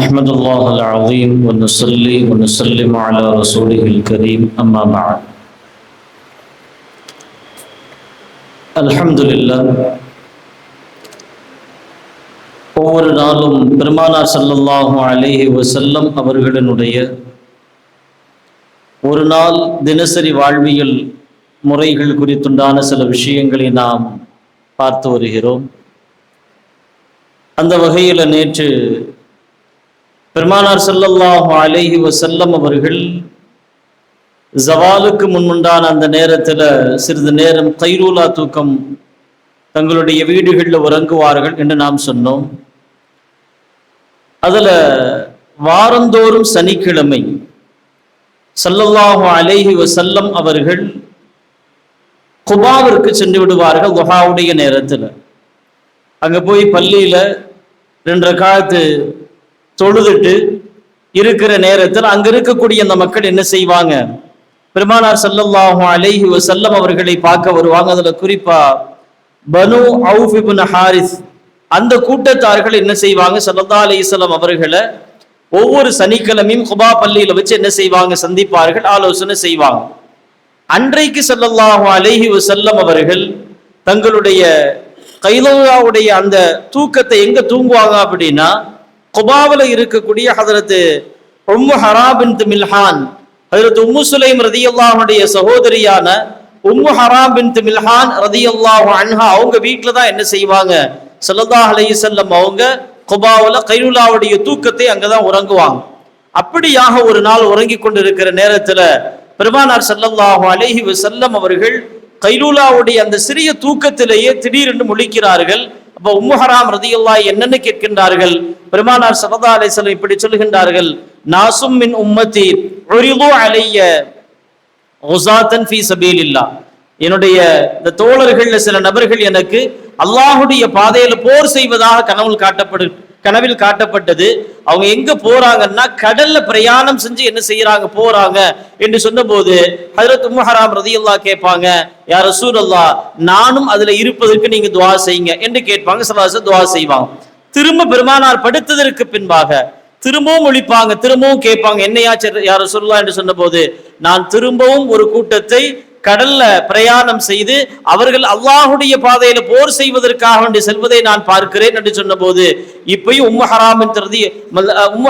نحمد الله العظيم ونصلي ونسلم على رسوله الكريم أما بعد الحمد لله ஒவ்வொரு நாளும் பெருமானார் ஸல்லல்லாஹு அலைஹி வஸல்லம் அவர்களினுடைய ஒரு நாள் தினசரி வாழ்வியல் முறைகள் குறித்துண்டான சில விஷயங்களை நாம் பார்த்து வருகிறோம். அந்த வகையில் நேற்று பெருமானார் ஸல்லல்லாஹு அலைஹி வஸல்லம் அவர்கள் ஜவாலுக்கு முன்னுண்டான அந்த நேரத்தில் சிறிது நேரம் கைலூலா தூக்கம் தங்களுடைய வீடுகளில் உறங்குவார்கள் என்று நாம் சொன்னோம். அதில் வாரந்தோறும் சனிக்கிழமை ஸல்லல்லாஹு அலைஹி வஸல்லம் அவர்கள் குபாவிற்கு சென்று விடுவார்கள். துஹாவுடைய நேரத்தில் அங்கே போய் பள்ளியில் 2 ரக்காத்து தொழுதுட்டு இருக்கிற நேரத்தில் அங்க இருக்கக்கூடிய அந்த மக்கள் என்ன செய்வாங்க, பெருமானார் ஸல்லல்லாஹு அலைஹி வஸல்லம் அவர்களை பார்க்க வருவாங்க. அதுல குறிப்பா பனு அவுஃப் இப்னு ஹாரிஸ் அந்த கூட்டத்தார்கள் என்ன செய்வாங்க, ஸல்லல்லாஹு அலைஹி வஸல்லம் அவர்களை ஒவ்வொரு சனிக்கிழமையும் குபா பள்ளியில வச்சு என்ன செய்வாங்க, சந்திப்பார்கள், ஆலோசனை செய்வாங்க. அன்றைக்கு ஸல்லல்லாஹு அலைஹி வஸல்லம் அவர்கள் தங்களுடைய கைலூலாவுடைய அந்த தூக்கத்தை எங்க தூங்குவாங்க அப்படின்னா, குபாவில் இருக்கக்கூடிய ஹதரத்து உம்மு ஹராம் பின்த் மில்ஹான், ஹதரத் உம்மு சுலைம் ரதியல்லாஹுடைய சகோதரியான உம்மு ஹராம் பின்த் மில்ஹான் ரதியல்லாஹு அன்ஹா அவங்க வீட்டில் தான் என்ன செய்வாங்க, ஸல்லல்லாஹு அலைஹி வஸல்லம் அவங்க குபாவில் கைலூலாவுடைய தூக்கத்தை அங்கதான் உறங்குவாங்க. அப்படியாக ஒரு நாள் உறங்கி கொண்டிருக்கிற நேரத்தில் பெருமானார் ஸல்லல்லாஹு அலைஹி வஸல்லம் அவர்கள் கைலூலாவுடைய அந்த சிறிய தூக்கத்திலேயே திடீரென்று முழிக்கிறார்கள். அப்ப உம்மு ஹராம் ரதியல்லாஹு என்னன்னு கேட்கின்றார்கள். பெருமானார் ஸல்லல்லாஹு அலைஹி வஸல்லம் இப்படி சொல்லுகின்றார்கள், நாசும் மின் உம்மத்தி உரிது அலைய உஸாத்தன் ஃபீ சபீலில்லாஹ், என்னுடைய இந்த தோழர்கள்ல சில நபர்கள் எனக்கு அல்லாஹுடைய பாதையில போர் செய்வதாக கனவில் காட்டப்பட்டது. அவங்க எங்க போறாங்கன்னா கடல்ல பிரயாணம் செஞ்சு என்ன செய்யறாங்க, போறாங்க என்று சொன்னபோது ஹஜ்ரத் உம்மு ஹராம் ரதியல்லாஹு கேட்பாங்க, யா ரசூலல்லாஹ் நானும் அதுல இருப்பதற்கு நீங்க துஆ செய்யுங்க என்று கேட்பாங்க. ஸல்லல்லாஹு அலைஹி வஸல்லம் துஆ செய்வாங்க. திரும்ப பெருமானார் படுத்ததற்கு பின்பாக திரும்பவும் ஒழிப்பாங்க, திரும்பவும் கேட்பாங்க, என்னையா யா ரசூலுல்லாஹ் என்று சொன்னபோது நான் திரும்பவும் ஒரு கூட்டத்தை கடல்ல பிரயாணம் செய்து அவர்கள் அல்லாஹுடைய பாதையில போர் செய்வதற்காக வேண்டி செல்வதை நான் பார்க்கிறேன் என்று சொன்ன போது இப்பயும் உம்மு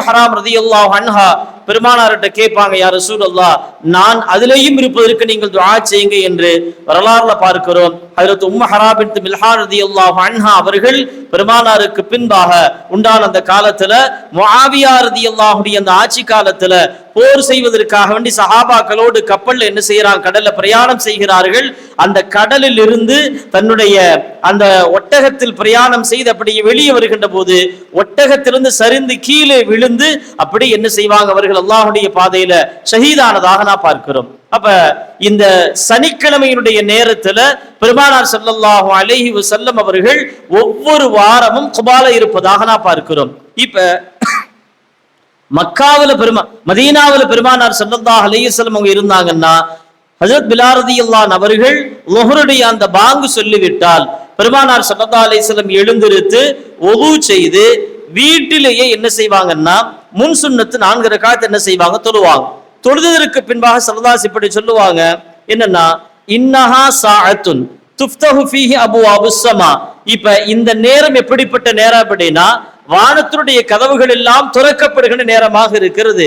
ஹராம் ரதியல்லாஹு அன்ஹா பெருமானார்கிட்ட கேட்பாங்க, யா ரசூலல்லாஹ் நான் அதிலேயும் இருப்பதற்கு நீங்கள் துஆ செய்யுங்க என்று வரலாறுல பார்க்கிறோம். ஹஜ்ரத் உம்மு ஹராம் பின்த் மில்ஹான் ரதியல்லாஹு அன்ஹா அவர்கள் பெருமானாருக்கு பின்பாக உண்டான அந்த காலத்துல முஆவியா ரதியல்லாஹுடைய அந்த ஆட்சி காலத்துல போர் செய்வதற்காக வேண்டி சஹாபாக்களோடு கப்பல்ல என்ன செய்யறாங்க, கடல்ல பிரயாணம் செய்கிறார்கள். அந்த கடலில் இருந்து தன்னுடைய அந்த ஒட்டகத்தில் பிரயாணம் செய்து அப்படியே வெளியே வருகின்ற போது ஒட்டகத்திலிருந்து சரிந்து கீழே விழுந்து அப்படி என்ன செய்வாங்க, அவர்கள் அல்லாஹுடைய பாதையில ஷஹீதானதாக நான் பார்க்கிறோம். அப்ப இந்த சனிக்கிழமையினுடைய நேரத்துல பெருமானார் ஸல்லல்லாஹு அலைஹி வஸல்லம் அவர்கள் ஒவ்வொரு வாரமும் குபால இருப்பதாக நான் பார்க்கிறோம். இப்ப மக்காவில மதீனாவில பெருமானார் ஸல்லல்லாஹு அலைஹி வஸல்லம் அவங்க இருந்தாங்கன்னா ஹஜ்ரத் பிலால் ரலியல்லாஹு அவர்கள் லுஹ்ருடைய அந்த பாங்கு சொல்லிவிட்டால் பெருமானார் ஸல்லல்லாஹு அலைஹி வஸல்லம் எழுந்திருத்து வுது செய்து வீட்டிலேயே என்ன செய்வாங்கன்னா முன் சுன்னத்து 4 ரக்காத் என்ன செய்வாங்க, தொழுவாங்க. தொழுதற்கு பின்பாக ஸல்லல்லாஹு இப்படி சொல்லுவாங்க, என்னன்னா இன்னஹா சாஅத்துன் துஃப்தஹு ஃபீஹி அபுவாபுஸ் ஸமா. இப்ப இந்த நேரம் எப்படிப்பட்ட நேரம் அப்படின்னா வானத்தினுடைய கதவுகள் எல்லாம் திறக்கப்படுகிற நேரமாக இருக்கிறது.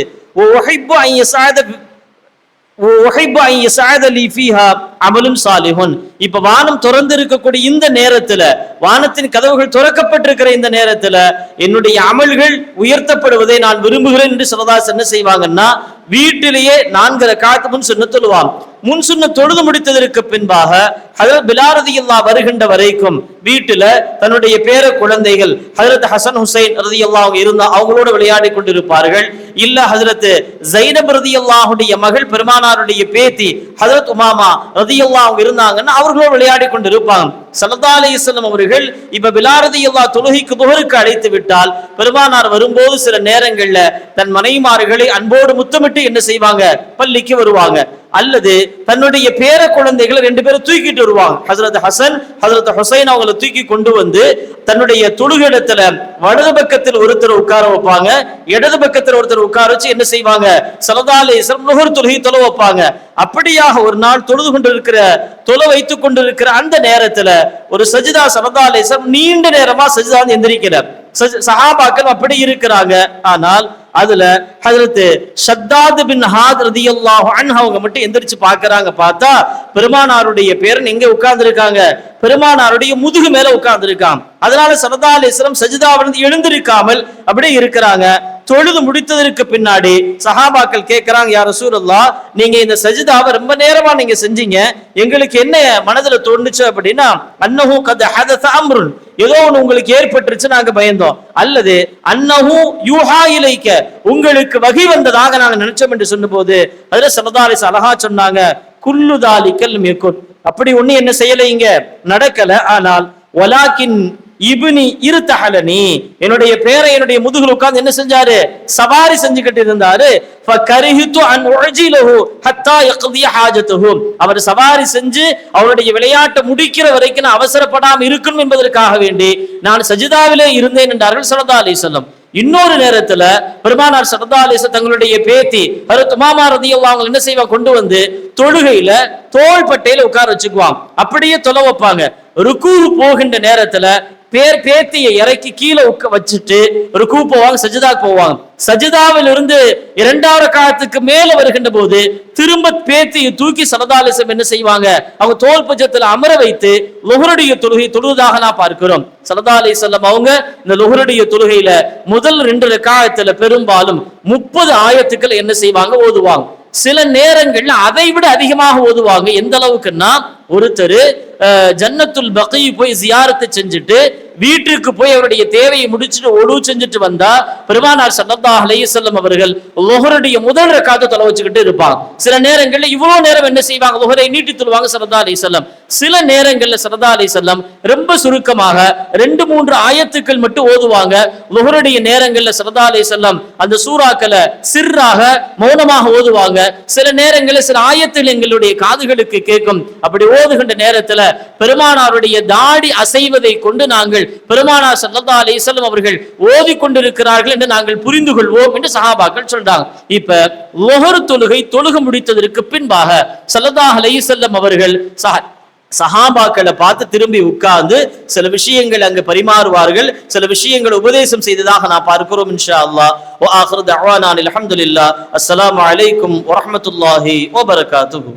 இப்ப வானம் திறந்து இருக்கக்கூடிய இந்த நேரத்துல, வானத்தின் கதவுகள் திறக்கப்பட்டிருக்கிற இந்த நேரத்துல என்னுடைய அமல்கள் உயர்த்தப்படுவதை நான் விரும்புகிறேன் என்று ஸல்லல்லாஹு என்ன செய்வாங்கன்னா வீட்டிலேயே 4 ரக்காத் முன் சுன்னத் தொழுவாங்க. முன் சுன்னத் தொழுது முடித்ததற்கு பின்பாக ஹஜ்ரத் பிலால் ரலியல்லாஹு வருகின்ற வரைக்கும் வீட்டுல தன்னுடைய பேர குழந்தைகள் ஹஜ்ரத் ஹசன் ஹுசைன் ரலியல்லாஹு இருந்தா அவங்களோட விளையாடி கொண்டிருப்பார்கள். இல்ல ஹஜ்ரத் ஸைனப் ரலியல்லாஹுடைய மகள் பெருமானாருடைய பேத்தி ஹஜ்ரத் உமாமா ரலியல்லாஹு இருந்தாங்கன்னா அவர்களோடு விளையாடி கொண்டிருப்பாங்க. ஸல்லல்லாஹு அலைஹி வஸல்லம் அவர்கள் இப்ப பிலால் ரலியல்லாஹு தொழுகைக்கு துஹருக்கு அழைத்து விட்டால் பெருமானார் வரும்போது சில நேரங்கள்ல தன் மனைவிமார்களை அன்போடு முத்தமிட்டு என்ன செய்வாங்க, பள்ளிக்கு வருவாங்க. அல்லது தன்னுடைய பேர குழந்தைகளை 2 பேரும் தூக்கிட்டு வருவாங்க. ஹஜ்ரத் ஹசன் ஹஜ்ரத் ஹுசைன் அவங்களை தூக்கி கொண்டு வந்து தன்னுடைய தொழுகிடத்துல வலது பக்கத்தில் ஒருத்தர் உட்கார வைப்பாங்க, இடது பக்கத்தில் ஒருத்தர் உட்கார வச்சு என்ன செய்வாங்க, ஸல்லல்லாஹு அலைஹி வஸல்லம் லுஹர் தொழுகை தொழ வைப்பாங்க. அப்படியாக ஒரு நாள் தொழ வைத்துக் கொண்டிருக்கிற அந்த நேரத்துல ஒரு சஜிதா ஸல்லல்லாஹு அலைஹி வஸல்லம் நீண்ட நேரமா சஜிதா எந்திரிக்கிறார். சஹாபாக்கள் அப்படி இருக்கிறாங்க. ஆனால் அதுல ஹஜ்ரத் ஷத்தாத் பின் ஹாத் ரலியல்லாஹு அன்ஹு அவங்க மட்டும் எந்திரிச்சு பார்க்கறாங்க. பார்த்தா பெருமானாருடைய பேரன் எங்க உட்கார்ந்து இருக்காங்க, பெருமானாருடைய முதுகு மேல உட்கார்ந்து இருக்காங்க. அதனால ஸல்லல்லாஹு அலைஹி வஸல்லம் சஜிதாவிலிருந்து எழுந்திருக்காமல் அப்படியே இருக்கிறாங்க. தொழுது முடித்ததற்கு பின்னாடி சஹாபாக்கள் கேட்கிறாங்க, யா ரசூலல்லாஹ், நீங்க இந்த சஜிதாவை ரொம்ப நேரமா நீங்க செஞ்சீங்க, எங்களுக்கு என்ன மனதுல தோணுச்சு அப்படின்னா, அன்னஹு கத் ஹதஸ அம்ருன், ஏதோ ஒன்று உங்களுக்கு ஏற்பட்டுருச்சு நாங்க பயந்தோம், அல்லது அன்னஹு யூஹா இலைக்க, உங்களுக்கு வகி வந்ததாக நாங்க நினைச்சோம் என்று சொன்னபோது அதுல ஸல்லல்லாஹு அலைஹி வஸல்லம் அழகா சொன்னாங்க, குல்லு தாலிகல் மிகுன், அப்படி ஒண்ணு என்ன செய்யல, இங்க நடக்கல. ஆனால் வலாக்கின் இப்னி இருத்தஹலனி, என்னுடைய பேரை என்னுடைய முதுகுல உட்கார்ந்து என்ன செஞ்சாரு, சவாரி செஞ்சுக்கிட்டு இருந்தாரு. ஃபகரிஹது அன் உஜிலஹு ஹத்தா யக்தி ஹாஜத்துஹு, அவர் சவாரி செஞ்சு அவருடைய விளையாட்டை முடிக்கிற வரைக்கும் நான் அவசரப்படாம இருக்கணும் என்பதற்காக வேண்டி நான் சஜிதாவிலே இருந்தேன் என்றார்கள் ஸல்லல்லாஹு அலைஹி வஸல்லம். இன்னொரு நேரத்துல பெருமானார் ஸல்லல்லாஹு அலைஹி வஸல்லம் தங்களுடைய பேத்தி ஹஜ்ரத் உமாமா ரலியல்லாஹு அன்ஹா என்ன செய்வா, கொண்டு வந்து தொழுகையில தோள்பட்டையில உட்கார வச்சுக்குவாங்க, அப்படியே தொழ வைப்பாங்க. ருக்கு போகின்ற நேரத்துல பேத்தியை இறக்கி கீழே வச்சுட்டு ருக்கு போவாங்க, சஜிதாக்கு போவாங்க. சஜிதாவில் இருந்து இரண்டாவது ரக்காத்துக்கு மேல வருகின்ற போது திரும்ப பேத்தியை தூக்கி ஸல்லல்லாஹு அலைஹி வஸல்லம் என்ன செய்வாங்க, அவங்க தோள் பட்சத்துல அமர வைத்து லுஹருடைய தொழுகை தொழுவதாக நான் பார்க்கிறோம். ஸல்லல்லாஹு அலைஹி வஸல்லம் அவங்க இந்த லுஹருடைய தொழுகையில முதல் 2 ரக்காத்துல பெரும்பாலும் 30 ஆயத்துக்கள் என்ன செய்வாங்க, ஓதுவாங்க. சில நேரங்கள்ல அதை விட அதிகமாக ஓதுவாங்க. எந்த அளவுக்குன்னா, ஒருத்தர் ஜன்னத்துல் பகீ போய் ஜியாரத்தை செஞ்சுட்டு வீட்டுக்கு போய் அவருடைய தேவையை முடிச்சுட்டு ஒடு செஞ்சுட்டு வந்தா பெருமானார் ஸல்லல்லாஹு அலைஹி வஸல்லம் அவர்கள் லுஹருடைய முதல் ரக்காத்தை தொலை வச்சுக்கிட்டு இருப்பாங்க. சில நேரங்கள்ல இவ்வளவு நேரம் என்ன செய்வாங்க, லுஹரை நீட்டி தொழுவாங்க ஸல்லல்லாஹு அலைஹி வஸல்லம். சில நேரங்கள்ல ஸல்லல்லாஹு அலைஹி வஸல்லம் ரொம்ப சுருக்கமாக 2-3 ஆயத்துக்கள் மட்டும் ஓதுவாங்க. லுஹருடைய நேரங்கள்ல ஸல்லல்லாஹு அலைஹி வஸல்லம் அந்த சூறாக்களை சிர்ராக மௌனமாக ஓதுவாங்க. சில நேரங்களில் சில ஆயத்தில் எங்களுடைய காதுகளுக்கு கேட்கும். அப்படி ஓதுகின்ற நேரத்துல பெருமானாருடைய தாடி அசைவதை கொண்டு நாங்கள் பெருமானார் ஸல்லல்லாஹு அலைஹி வஸல்லம் அவர்கள் ஓதிக்கொண்டிருக்கிறார்கள் என்று நாங்கள் புரிந்து கொள்வோம் என்று சஹாபாக்கள் சொல்றாங்க. இப்ப லுஹர் தொழுகை முடித்ததற்கு பின்பாக ஸல்லல்லாஹு அலைஹி வஸல்லம் அவர்கள் சஹாபாக்களை பார்த்து திரும்பி உட்கார்ந்து சில விஷயங்கள் அங்கு பரிமாறுவார்கள், சில விஷயங்களை உபதேசம் செய்ததாக நான் பார்க்கிறோம். இன்ஷா அல்லாஹ். வ ஆகிரு தஅவானா அல்ஹம்துலில்லாஹ். அஸ்ஸலாமு அலைக்கும் வ ரஹ்மத்துல்லாஹி வ பரகாத்துஹு.